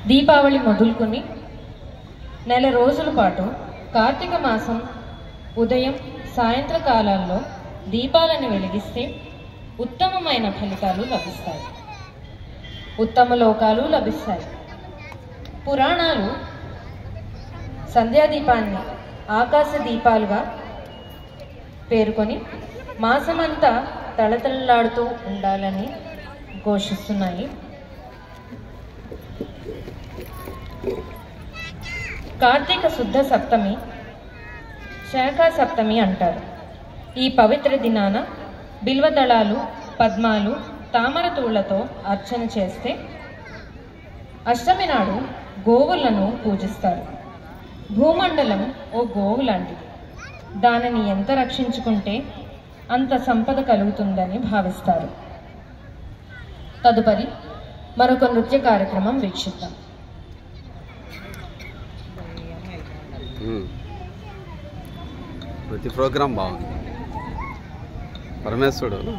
దీపావళి మొదలుకొని నెల రోజుల పాటు కార్తీక మాసం ఉదయం సాయంత్ర కాలాల్లో దీపాలను వెలిగిస్తే ఉత్తమమైన ఫలితాలు లభిస్తాయి, ఉత్తమ లోకాలు లభిస్తాయి. పురాణాలు సంధ్యాదీపాన్ని ఆకాశ దీపాలుగా పేర్కొని మాసమంతా తళతళలాడుతూ ఉండాలని ఘోషిస్తున్నాయి. కార్తీక శుద్ధ సప్తమి శాఖా సప్తమి అంటారు. ఈ పవిత్ర దినాన బిల్వదళాలు, పద్మాలు, తామర తూళ్లతో అర్చన చేస్తే అష్టమి నాడు గోవులను పూజిస్తారు. భూమండలం ఓ గోవు లాంటిది. దానిని ఎంత రక్షించుకుంటే అంత సంపద కలుగుతుందని భావిస్తారు. తదుపరి మరొక నృత్య కార్యక్రమం వీక్షిద్దాం. ప్రతి ప్రోగ్రాం బాగుంది. పరమేశ్వరుడు